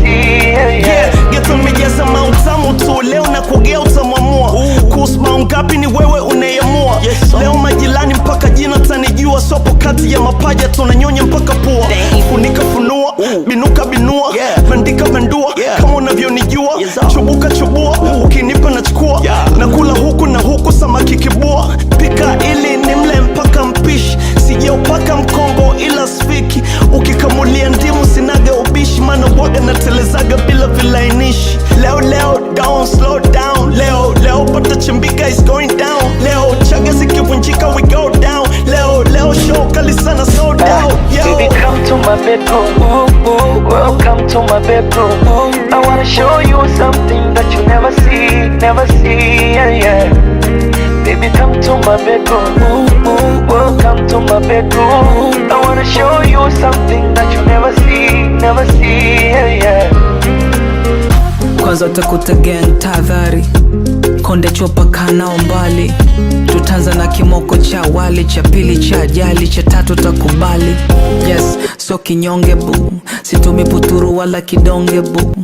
see, yeah, yeah. Geto mejeza mautamu tu, leo na kugea utamamua. Kusma ngapi ni wewe unayemua. Leo majilani mpaka jina tanijua. Sopo kati ya mapaja tunanyonya mpaka pua. Funika funua, binuka binua, bandika bandua, kama unavyonijua. Chubuka chubua, ukinipa nachukua. Nakula huku na huku samaki kibua. Pika ili nimle mpaka mpishi. Sijaupaka mkongo ila spiki. Ukikamulia ndimu sinaga ubishi. Mana waga na telezaga bila vilainishi. Leo down, slow down. Leo pata chimbika is going down. Leo chaga zikivunjika we go down. Leo show kali sana so down. Baby, come to my bedroom. Welcome to my bedroom. I wanna show you something that you never see, yeah, yeah. Baby, come to my bedroom. Welcome to my bedroom. I wanna show you something that you never see, yeah, yeah. Kwanza utakuta gang tadhari, konde chopa kanao mbali. Tutanza na kimoko cha wali, cha pili cha ajali, cha tatu takubali. Yes, so kinyonge bu, situmi puturu wala kidonge bu.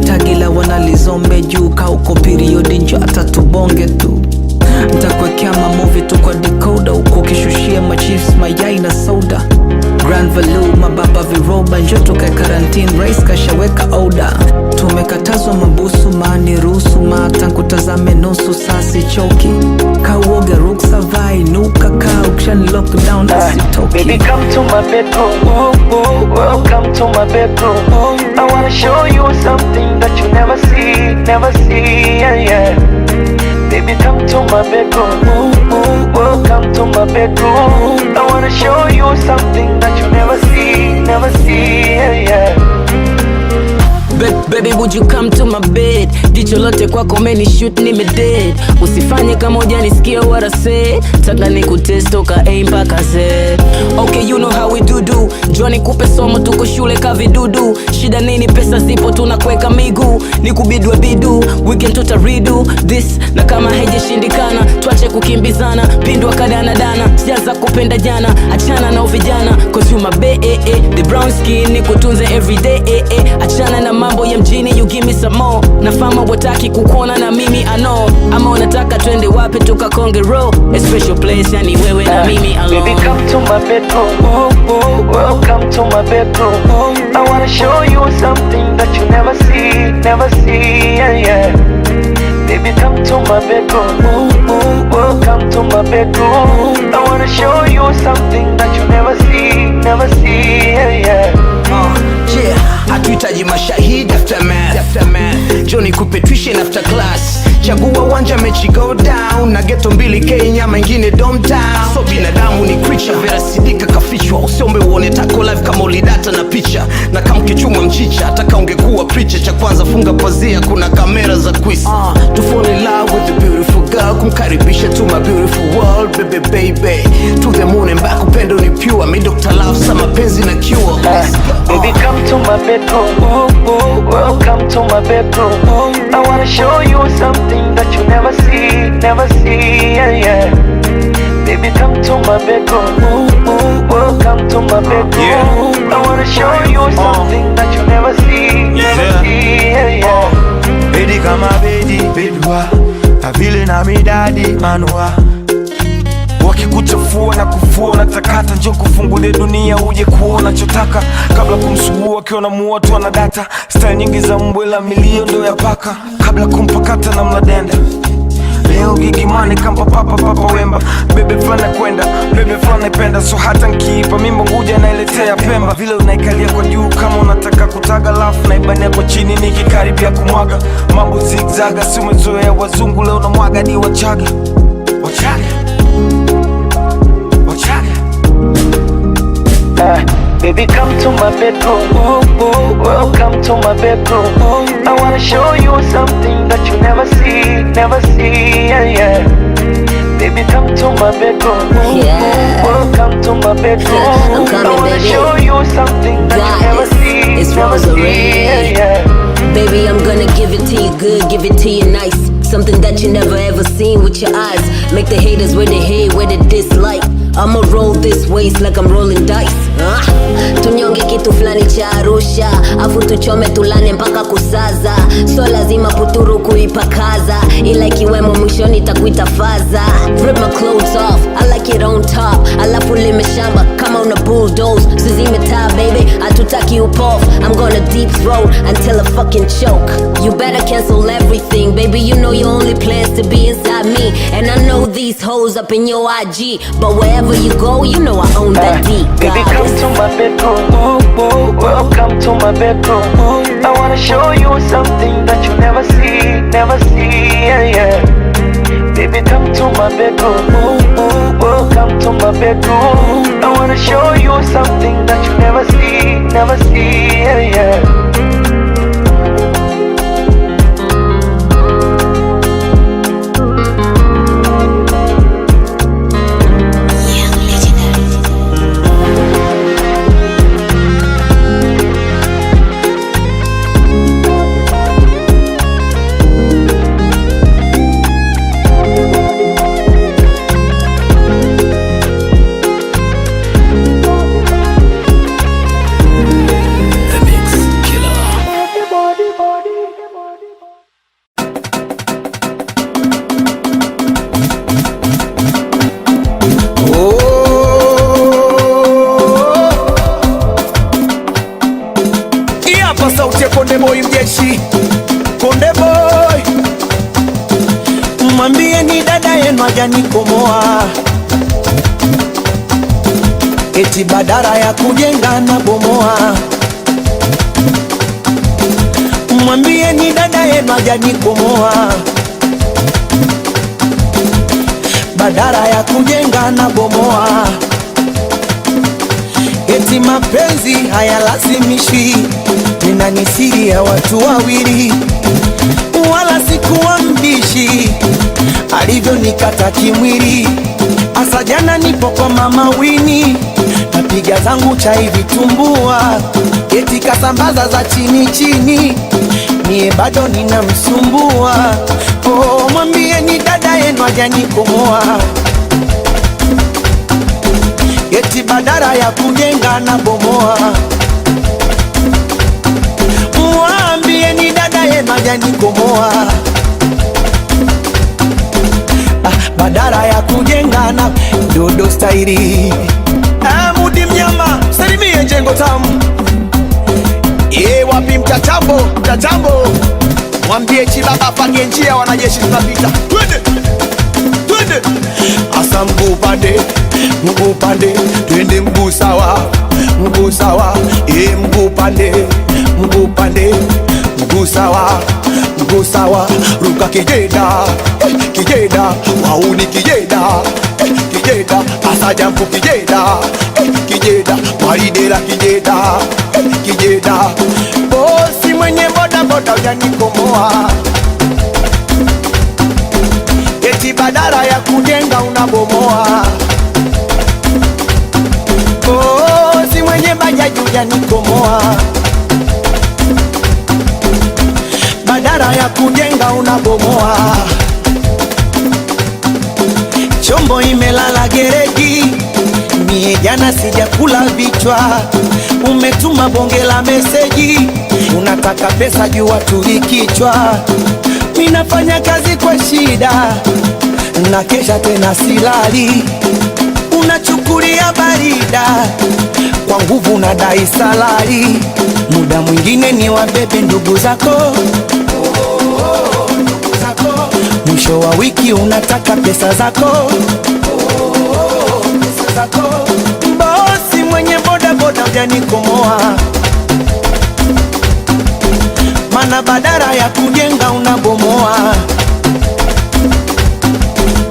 Tagila wanalizombe juu, kauko periodi njo atatubonge tu. Mtakwekea mamovie tu kwa decoder, uko kishushia machips, mayai na soda. Grand Value, mababa viroba, njo tukae quarantine, race kashaweka order. Tumekatazwa mabusu, maani rusu, matangu tazame nusu, sasi choki. Kauoge ruksa vai, nuka kaa, ukshani lockdown, asitoki. Baby, come to my bedroom. Welcome to my bedroom. I wanna show you something that you never see, yeah, yeah. Baby, come to my bedroom. Welcome to my bedroom. I wanna show you something that you never see, yeah, yeah. Baby, would you come to my bed? Jicho lote kwako meni shoot nime dead. Usifanye kama hujanisikia what I say. Taka nikutest toka A mpaka Z. Okay, you know how we do. Jua nikupe somo, tuko shule kavidudu. Shida nini, pesa zipo tunakweka miguu. Nikubidwe bidu, weekend tutaridu this. Na kama haijashindikana, tuache kukimbizana. Pindwa kadana, sijaza kupenda jana. Achana na uvijana, cause you my bae, the brown skin, nikutunze everyday, Achana na mambo ya mjini, you give me some more. Nafama wataki kukuona na mimi I know. Ama unataka twende wapi tukakonge roll. A special place, yani wewe na mimi alone. Baby, come to my bedroom. Welcome to my bedroom. I wanna show you something that you never see, yeah, yeah. Baby, come to my bedroom. Welcome to my bedroom. I wanna show you something that you never see, yeah, yeah. nahitaji mashahidi aftermath. Johnny kupe tuition after class. Chagua uwanja mechi go down. Na ghetto 2K nyama ingine downtown. So binadamu ni creature, Vera Sidika kafichwa. Usiombe uone tako live kama ulidata na picha. Na kama kichuma mchicha, ataka ungekuwa preacher. Cha kwanza funga pazia, kuna kamera za quiz. To fall in love with a beautiful girl, kumkaribisha to my beautiful world, baby. To the moon and back, upendo ni pure. Me Dr. Love, sama penzi na cure. Baby, come to my bedroom. Welcome to my bedroom. I wanna show you something that you never see, yeah. Baby, come to my bedroom. Welcome to my bedroom. I wanna show you something that you never see, yeah. Baby, kama bedua na vile na midadi manua. Wakikuchafua na kufua na takata, njoo kufungulia dunia uje kuona chotaka. Kabla kumsugua akiwa na muoto na data. Style nyingi za mbwela milio ndo ya paka. Kabla kumpakata na mladenda. Leo gigimani kampa papa wemba. Bebe flana kwenda, bebe flana penda. So hata nkiipa mimbo nguja nailetea Pemba. Vile unaikalia kwa juu kama unataka kutaga, lafu naibania kwa chini nikikaribia kumwaga. Mambo zigzaga, si umezoea wazungu, leo na mwaga ni wachaga. Baby, come to my bedroom. Welcome to my bedroom. I wanna show you something that you never see, yeah. Baby, come to my bedroom. Welcome to my bedroom. I'm coming, I wanna baby. show you something that you never see, It's rosary. yeah. Baby, I'm gonna give it to you good, give it to you nice. Something that you never ever seen with your eyes. Make the haters where they hate, where they dislike. I'ma roll this waist like I'm rolling dice. Tunyonge kitu flani cha Arusha, afu tuchome tulane mpaka kusaza. So lazima puturu kuipakaza, ila ikiwemo mwishoni takuita faza. Rip my clothes off, I like it on top. Alafu lime shamba kama una bulldoze. Sizime taa baby, hatutaki upof. I'm gonna deep throat until I fucking choke. You better cancel everything, baby, you know your only plans to be inside me. And I know these hoes up in your IG, but wherever you go, you know I own that deep. Baby, come to my bedroom. Welcome to my bedroom. I wanna show you something that you never see, yeah. Baby, come to my bedroom. Welcome to my bedroom. I wanna show you something that you never see, yeah. Konde boy mjeshi, Konde boy. Mwambie ni dada yenu hajanikomoa, eti badara ya kujenga na bomoa. Mwambie ni dada yenu hajanikomoa, badara ya kujenga na bomoa. Eti mapenzi hayalazimishi, nina ni siri ya watu wawili, wala sikuwa mbishi alivyo nikata kimwili. Asa jana nipo kwa mama Wini, napiga zangu chai vitumbua, eti kasambaza za chini chini, mie bado ninamsumbua. Oh, mwambie ni dada yenu hajanikomoa, eti badara ya kujenga na bomoa. Mwambie ni dada yenu hajanikomoa, badara ya kujenga na dodo stairi. Mudi mnyama, salimie jengo tamu. Wapi mtatambo, mtatambo. Mwambie chibaba pange njia, wanajeshi tunapita. Twende, twende. Asa mguu pande, mguu pande. Twende mguu sawa, mguu sawa. Mguu pande, mguu pande, mguu sawa, mguu sawa, ruka kijeda, kijeda, wauni kijeda, kijeda, asa jampu kijeda, kijeda, maridela kijeda, kijeda. Bosi mwenye boda boda ujanikomoa, eti badala ya kujenga unabomoa. Bosi mwenye bajaji ujanikomoa, badala ya kujenga unabomoa. Chombo imelala gereji, mie jana sijakula vichwa. Umetuma bonge la meseji, unataka pesa jua tulikichwa. Minafanya kazi kwa shida, na kesha tena silali. Unachukulia barida, kwa nguvu nadai salari. Muda mwingine ni wabebe ndugu zako, mwisho wa wiki unataka pesa zako, pesa zako. Bosi mwenye boda boda ujanikomoa, mana badala ya kujenga unabomoa.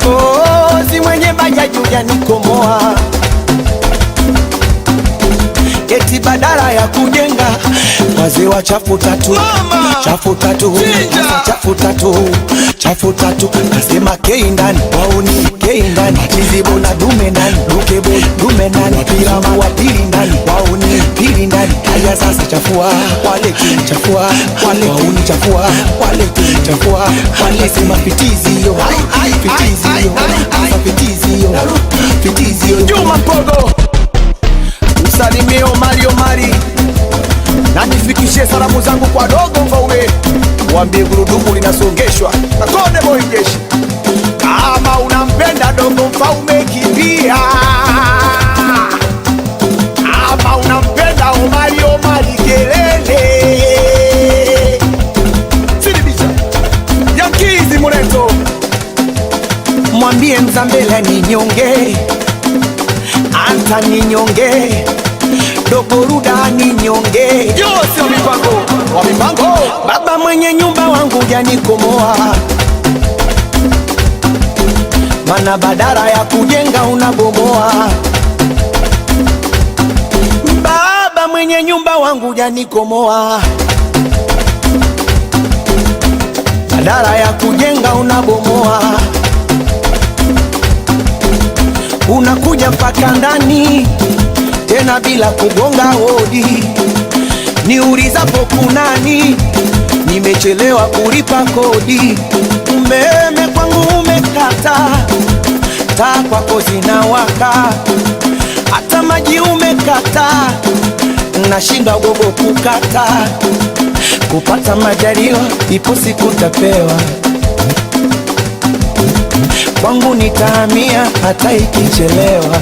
Bosi mwenye bajaji ujanikomoa, eti badala ya kujenga. Wazee wa chafu tatu, chafu tatu, chafu tatu, chafu tatu. Nasema kei ndani, wauni kei ndani, chizibo na dume ndani, dukebo dume ndani, pirama wa pili ndani, wauni pili ndani. Haya sasa chafua wale, chafua wale, wauni chafua wale, chafua wale. Sema fitizi yo, fitizi yo, fitizi yo, fitizi yo. Juma Mpogo, usalimio Mario Mari, na nifikishie salamu zangu kwa dogo Mfaume, waambie gurudumu linasongeshwa na Konde Boy Jeshi. Kama unampenda dogo Mfaume kimbia, kama unampenda Omari kelele. Silibisha Yankizi Mureto, mwambie Mzambela ni nyonge, Anta ni nyonge, dogo Ruda ni nyonge. Yose wa mipango, wa mipango. Baba mwenye nyumba wangu janikomoa, mana badala ya kujenga unabomoa. Baba mwenye nyumba wangu janikomoa, badala ya kujenga unabomoa. Unakuja mpaka ndani tena bila kugonga hodi, niulizapo kunani, nimechelewa kulipa kodi. Umeme kwangu umekata, taa kwako zinawaka, hata maji umekata, nashindwa gogo kukata. Kupata majaliwa ipo siku tapewa, kwangu nitahamia hata ikichelewa.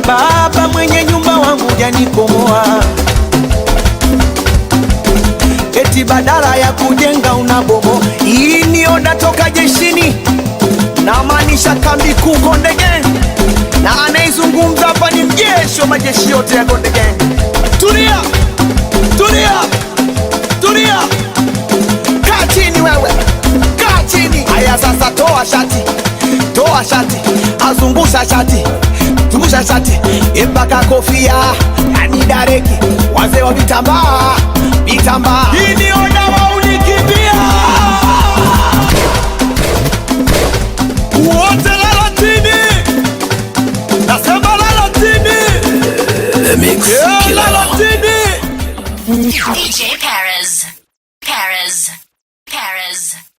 Baba mwenye nyumba wangu janikomoa, eti badala ya kujenga unabomo. Hii ni oda toka jeshini, na maanisha kambi kuu Konde Gang, na anaizungumza hapa ni mjeshi wa majeshi yote ya Konde Gang. Tulia, tulia, tulia, kaa chini wewe, kaa chini. Haya sasa toa shati, toa shati, azungusha shati, zungusha shati, mpaka kofia, yani dareki, wazee wa vitambaa, vitambaa. Hii ni oda wa unikimbia, wote lala chini, nasema lala chini, lala chini. DJ Perez, Perez, Perez.